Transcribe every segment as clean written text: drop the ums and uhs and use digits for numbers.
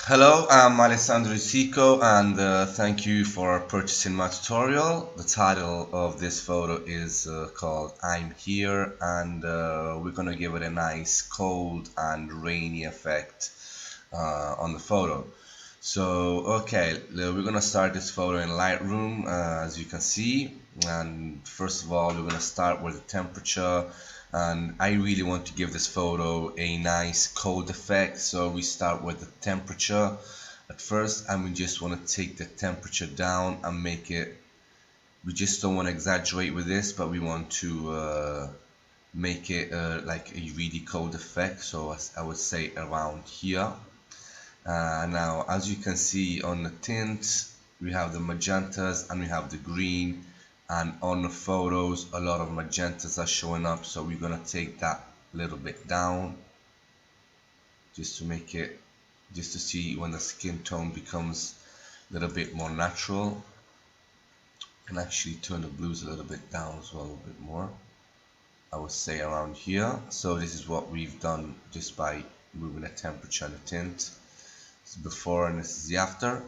Hello, I'm Alessandro Sico and thank you for purchasing my tutorial. The title of this photo is called I'm Here, and we're gonna give it a nice cold and rainy effect on the photo. So okay, we're gonna start this photo in Lightroom, as you can see. And first of all, we're gonna start with the temperature, and I really want to give this photo a nice cold effect, so we start with the temperature at first, and we just want to take the temperature down and make it, we just don't want to exaggerate with this, but we want to make it like a really cold effect, so as I would say around here. Now, as you can see on the tint, we have the magentas and we have the green, and on the photos a lot of magentas are showing up, so we're gonna take that a little bit down just to make it, just to see when the skin tone becomes a little bit more natural. And actually turn the blues a little bit down as well, a little bit more, I would say around here. So this is what we've done just by moving the temperature and the tint. This is before and this is the after.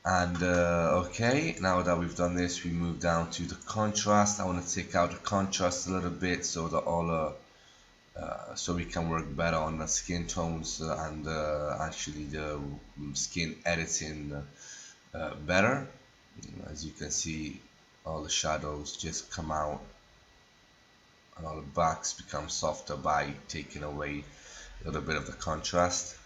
And okay, now that we've done this, we move down to the contrast. I want to take out the contrast a little bit so that so we can work better on the skin tones and actually the skin editing better. As you can see, all the shadows just come out and all the blacks become softer by taking away a little bit of the contrast.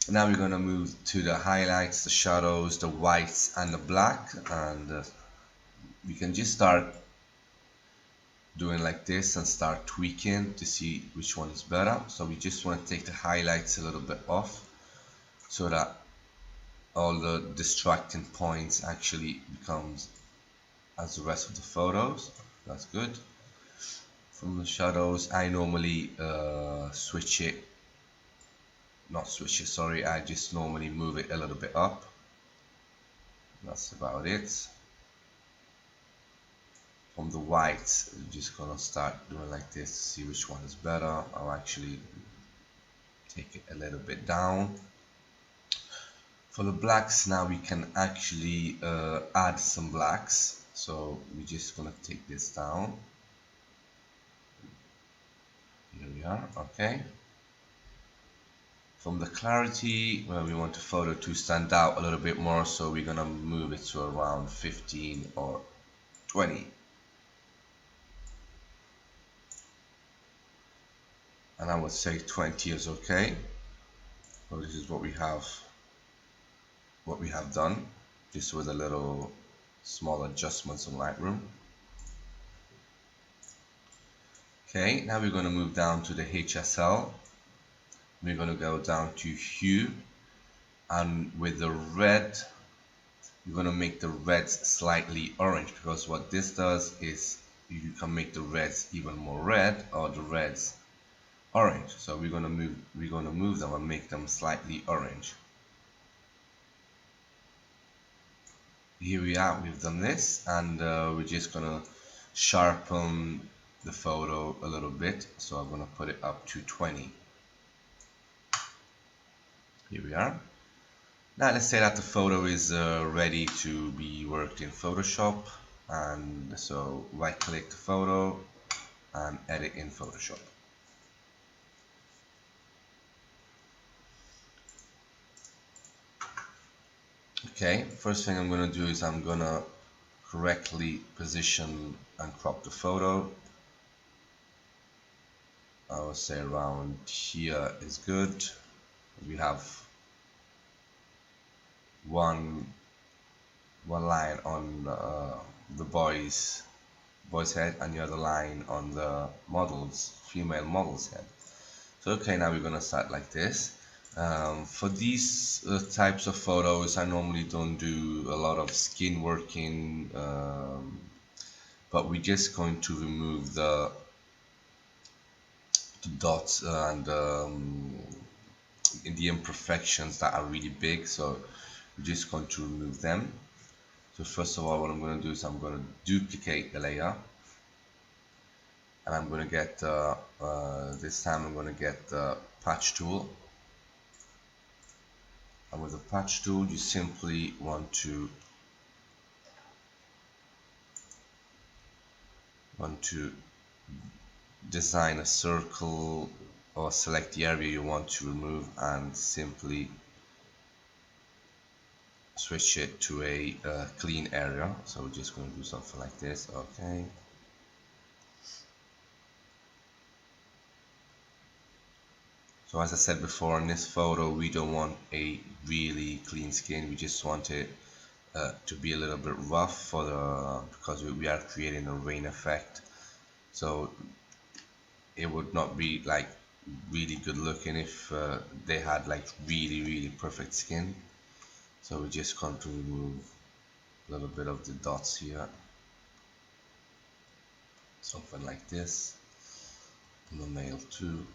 Now we're going to move to the highlights, the shadows, the whites and the black, and we can just start doing like this and start tweaking to see which one is better. So we just want to take the highlights a little bit off so that all the distracting points actually becomes as the rest of the photos. That's good. From the shadows, I normally switch it, not switch it, sorry, I just normally move it a little bit up. That's about it. From the whites, I'm just gonna start doing like this to see which one is better. I'll actually take it a little bit down. For the blacks, now we can actually add some blacks, so we're just gonna take this down. Here we are. Okay. From the clarity, well, we want the photo to stand out a little bit more, so we're gonna move it to around 15 or 20. And I would say 20 is okay. So this is what we have done, just with a little small adjustments in Lightroom. Okay, now we're going to move down to the HSL. We're going to go down to hue, and with the red, you're going to make the reds slightly orange, because what this does is you can make the reds even more red or the reds orange. So we're going to move them and make them slightly orange. Here we are, we've done this, and we're just going to sharpen the photo a little bit, so I'm going to put it up to 20. Here we are. Now let's say that the photo is ready to be worked in Photoshop, and so right click the photo and edit in Photoshop. Okay, first thing I'm going to do is I'm going to correctly position and crop the photo. I would say around here is good. We have one line on the boy's head and the other line on the female model's head. So okay, now we're gonna start like this. For these types of photos, I normally don't do a lot of skin working, but we're just going to remove the dots and the imperfections that are really big, so we're just going to remove them. So first of all, what I'm going to do is I'm going to duplicate the layer, and I'm going to get this time I'm going to get the patch tool, and with the patch tool you simply want to design a circle or select the area you want to remove and simply switch it to a clean area. So we're just going to do something like this. Okay, so as I said before, in this photo we don't want a really clean skin, we just want it to be a little bit rough for the because we are creating a rain effect, so it would not be like really good looking if they had like really perfect skin. So we're just going to remove a little bit of the dots here, something like this, and the male too.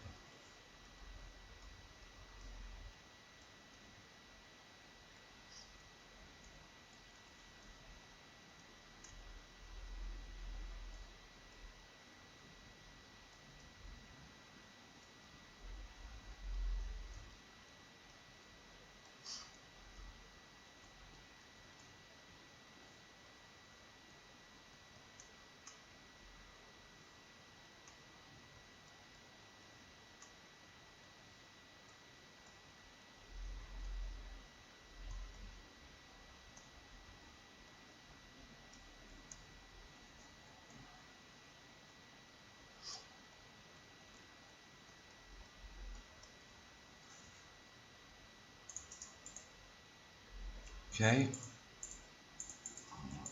Okay,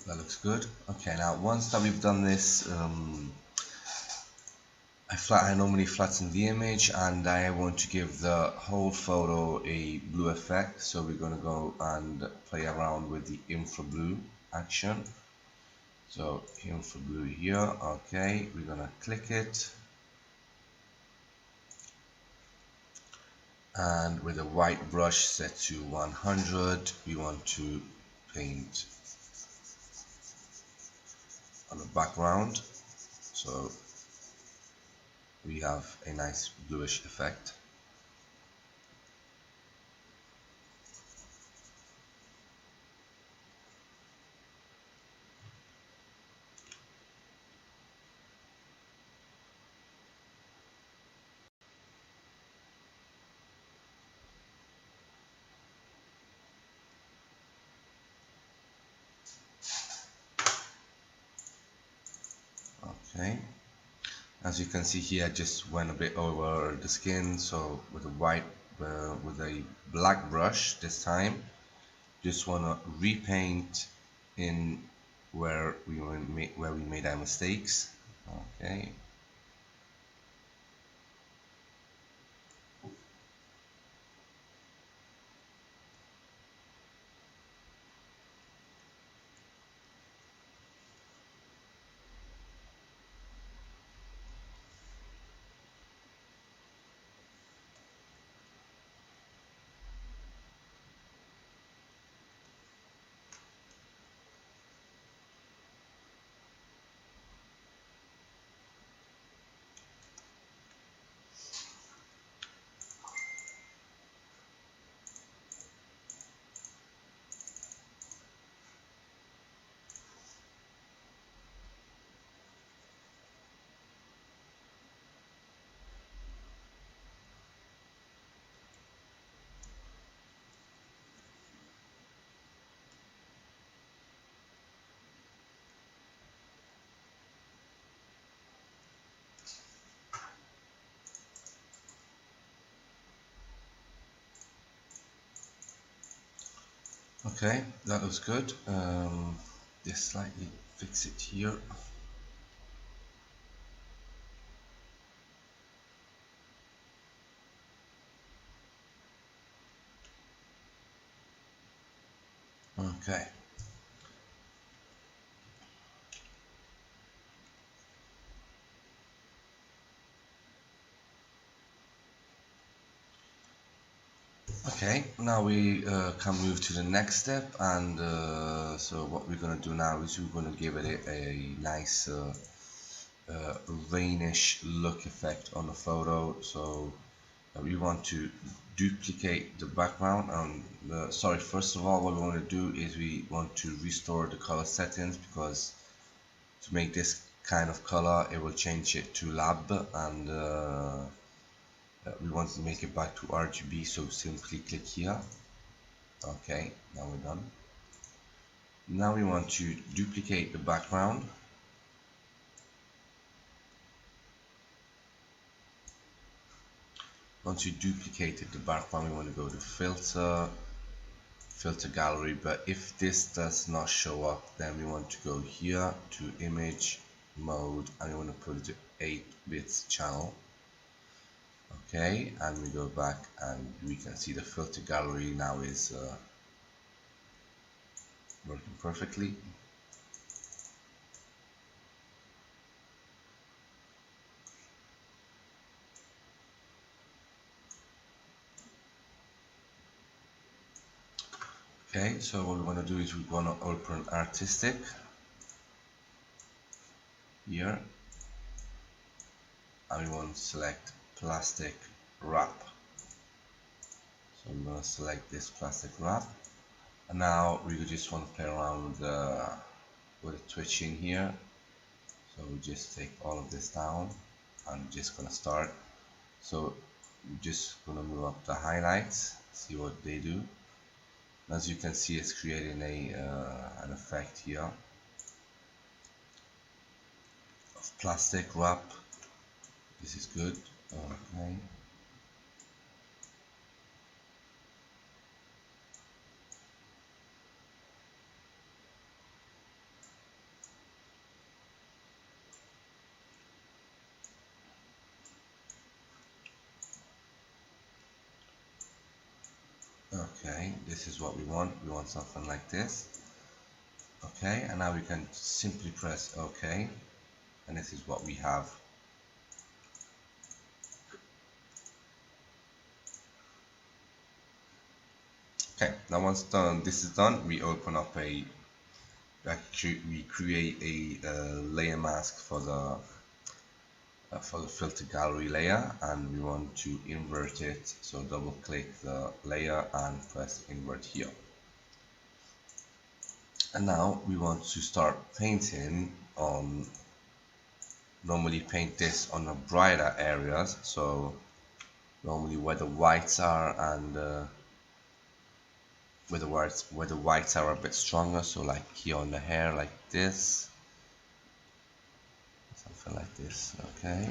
that looks good. Okay, now once that we've done this, I normally flatten the image and I want to give the whole photo a blue effect, so we're going to go and play around with the infra blue action. So infra blue here. Okay, we're going to click it, and with a white brush set to 100 we want to paint on the background, so we have a nice bluish effect. Okay, as you can see here, I just went a bit over the skin, so with a black brush this time, just want to repaint in where we made our mistakes. Okay, okay, that looks good. Just slightly fix it here. Okay. Okay, now we can move to the next step, and so what we're going to do now is we're going to give it a nice rainish look effect on the photo. So we want to duplicate the background, and first of all what we want to do is we want to restore the color settings, because to make this kind of color it will change it to lab, and we want to make it back to RGB, so simply click here. Okay, now we're done. Now we want to duplicate the background. Once you duplicated the background, we want to go to filter gallery, but if this does not show up, then we want to go here to image mode, and we want to put it to 8 bits channel. Okay, and we go back and we can see the filter gallery now is working perfectly. Okay, so what we want to do is we want to open artistic here, and we want to select plastic wrap. So I'm going to select this plastic wrap, and now we just want to play around with the twitching here. So we just take all of this down, and we're just going to start. So we're just going to move up the highlights, see what they do. As you can see, it's creating an effect here of plastic wrap. This is good. Okay. Okay, this is what we want. We want something like this. Okay, and now we can simply press OK, and this is what we have. Okay, now once this is done, we open up we create a layer mask for the filter gallery layer, and we want to invert it. So double click the layer and press invert here. And now we want to start painting on, normally paint this on the brighter areas, so normally where the whites are, and where the whites are a bit stronger, so like here on the hair, like this, something like this. Okay.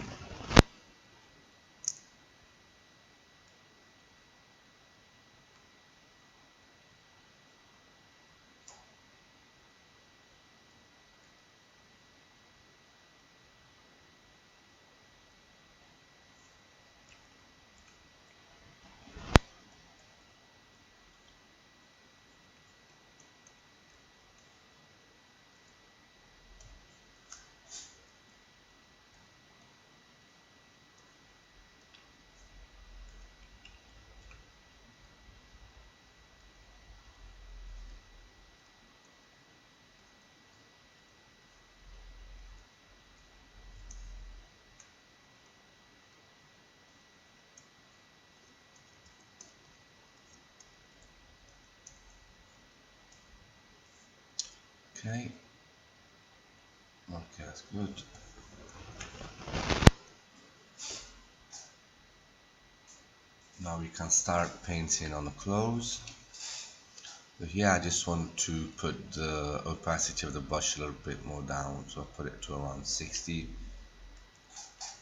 Okay. Okay, that's good. Now we can start painting on the clothes. So here I just want to put the opacity of the brush a little bit more down, so I put it to around 60,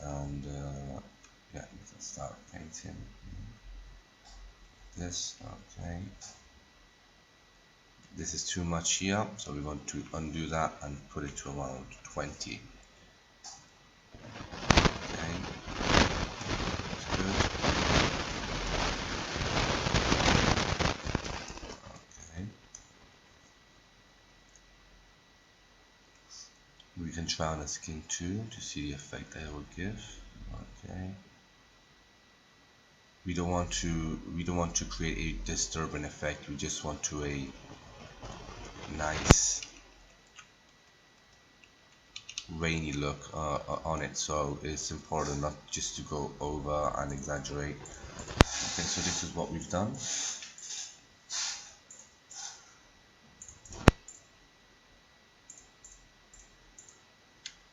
and yeah, we can start painting this. Okay, this is too much here, so we want to undo that and put it to around 20. Okay, that's good. Okay, we can try on the skin too to see the effect that it will give. Okay. We don't want to create a disturbing effect. We just want to a nice rainy look on it, so it's important not just to go over and exaggerate. Okay, so this is what we've done.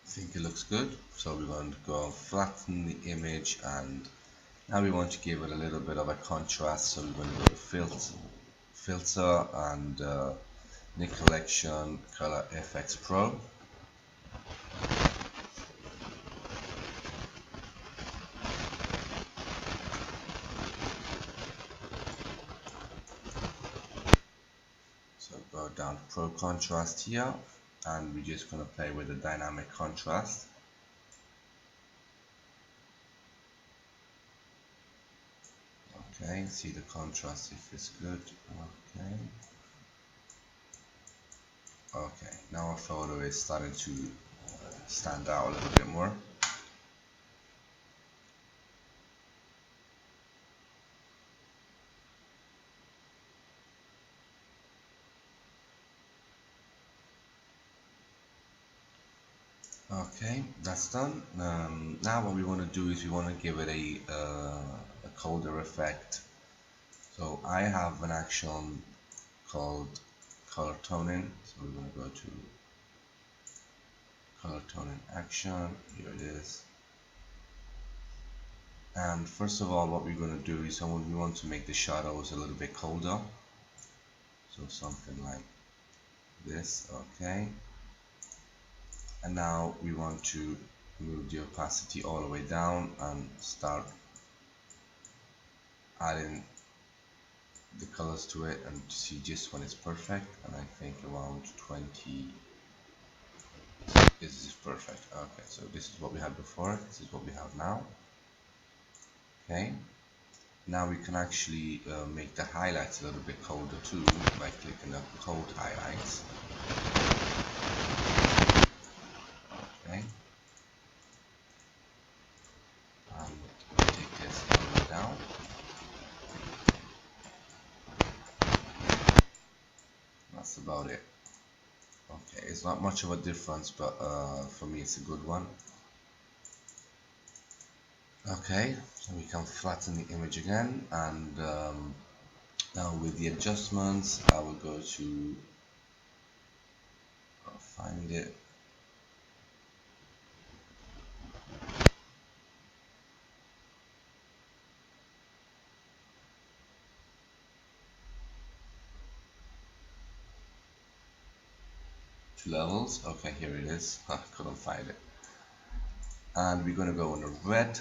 I think it looks good, so we're going to go flatten the image, and now we want to give it a little bit of a contrast, so we're going to go to filter and Nik Collection Color FX Pro. So go down to Pro Contrast here, and we're just going to play with the dynamic contrast. Okay, see the contrast if it's good. Okay. Okay, now our photo is starting to stand out a little bit more. Okay, that's done. Now what we want to do is we want to give it a color effect. So I have an action called color toning. So we're going to go to color toning action. Here it is. And first of all, what we're going to do is we want to make the shadows a little bit colder. So something like this. Okay. And now we want to move the opacity all the way down and start adding the colors to it and to see just when it's perfect. And I think around 20 this is perfect. Okay, so this is what we had before, this is what we have now. Okay, now we can actually make the highlights a little bit colder too by clicking the cold highlights. Okay, and take this all the way down. That's about it. Okay, it's not much of a difference, but for me it's a good one. Okay, so we can flatten the image again, and now with the adjustments I will go to find it. Levels. Okay, here it is. I couldn't find it. And we're going to go on the red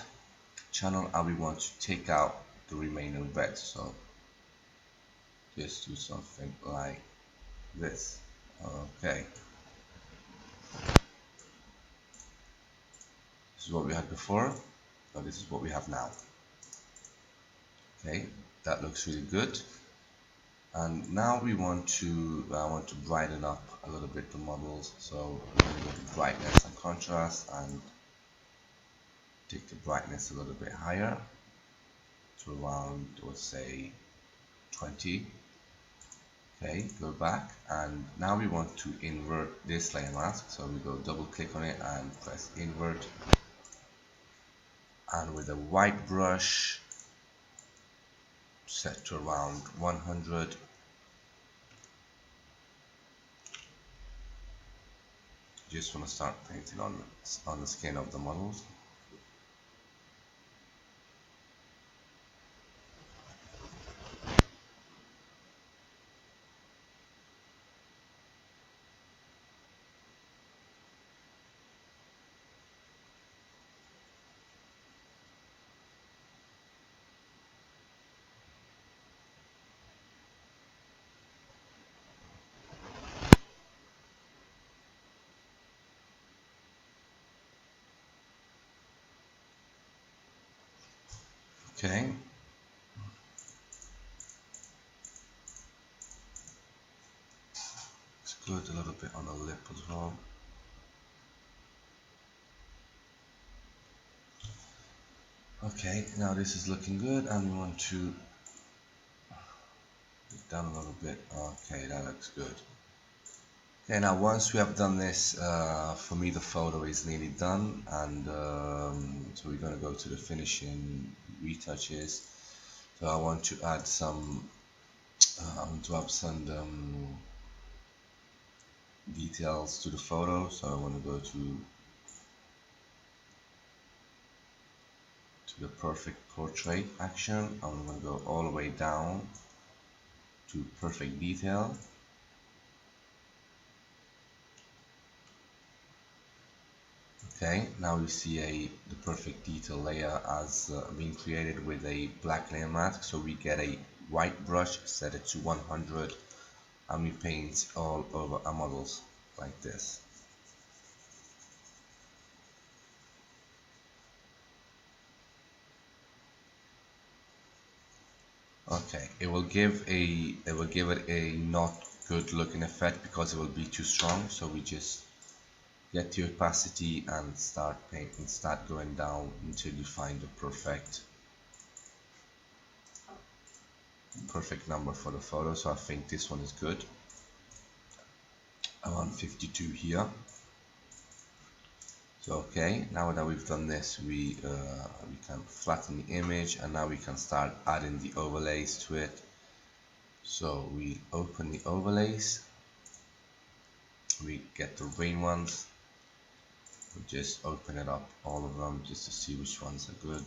channel, and we want to take out the remaining red. So just do something like this. Okay. This is what we had before. Now this is what we have now. Okay, that looks really good. And now we want to brighten up a little bit the models. So we're going to go to brightness and contrast and take the brightness a little bit higher to around, let's say, 20. Okay, go back, and now we want to invert this layer mask. So we go double click on it and press invert, and with a white brush set to around 100, just want to start painting on the skin of the models. Okay. It's good, a little bit on the lip as well. Okay, now this is looking good, and we want to put down a little bit. Okay, that looks good. Okay, now once we have done this, for me the photo is nearly done, and so we're going to go to the finishing retouches. So I want to add some, I want to add some details to the photo. So I want to go to the perfect portrait action. I'm going to go all the way down to perfect detail. Okay, now we see the perfect detail layer has been created with a black layer mask. So we get a white brush, set it to 100, and we paint all over our models like this. Okay, it will give it a not good looking effect because it will be too strong. So we just get the opacity and start painting, start going down until you find the perfect number for the photo. So I think this one is good, around 52 here. So okay, now that we've done this, we can flatten the image, and now we can start adding the overlays to it. So we open the overlays, we get the rain ones, we just open it up, all of them, just to see which ones are good.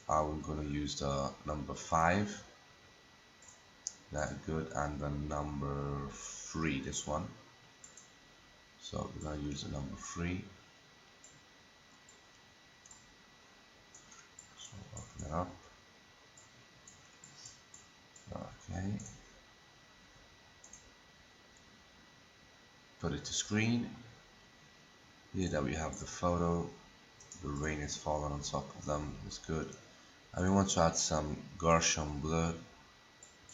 I'm going to use the number 5, that good, and the number 3, this one. So we're going to use the number 3. So open it up. Okay. Put it to screen. Here that we have the photo. The rain is falling on top of them. It's good. And we want to add some Gaussian blur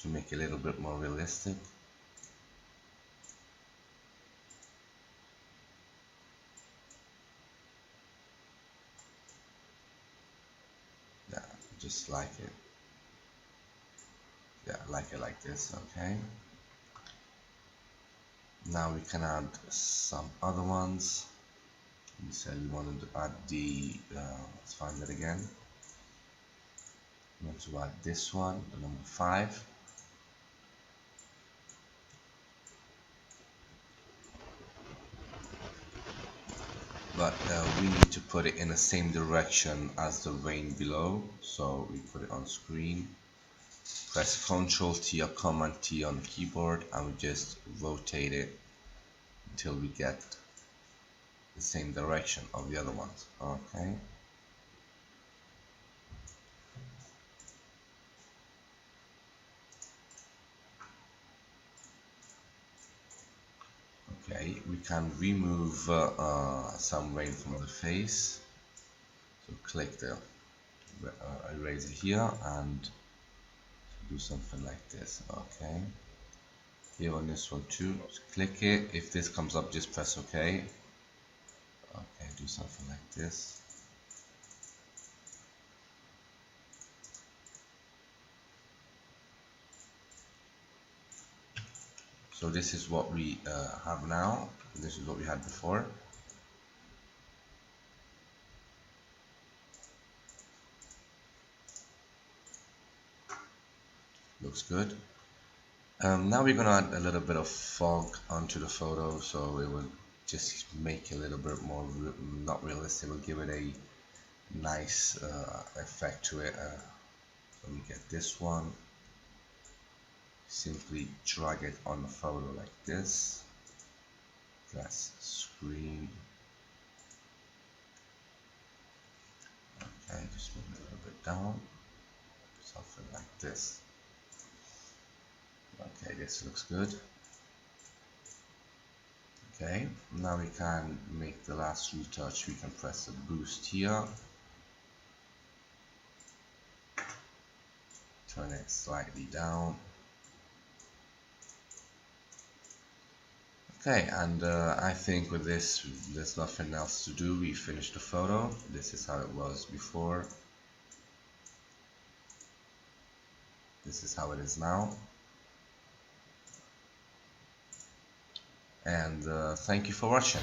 to make it a little bit more realistic. Yeah, just like it. Yeah, like it like this. Okay. Now we can add some other ones. We said we wanted to add the, let's find it again. We want to add this one, the number 5. But we need to put it in the same direction as the rain below. So we put it on screen. Press Ctrl T or Command T on the keyboard, and we just rotate it until we get the same direction of the other ones. Okay. Okay, we can remove some rain from the face. So click the eraser here and do something like this. Okay. Here on this one too, just click it. If this comes up, just press OK. Okay, do something like this. So this is what we have now. This is what we had before. Looks good. Now we're gonna add a little bit of fog onto the photo, so it will just make it a little bit more not realistic. We'll give it a nice effect to it. So we get this one. Simply drag it on the photo like this. Press screen. Okay, just move it a little bit down. Something like this. Okay, this looks good. Okay, now we can make the last retouch. We can press the boost here. Turn it slightly down. Okay, and I think with this, there's nothing else to do. We finished the photo. This is how it was before. This is how it is now. and thank you for watching.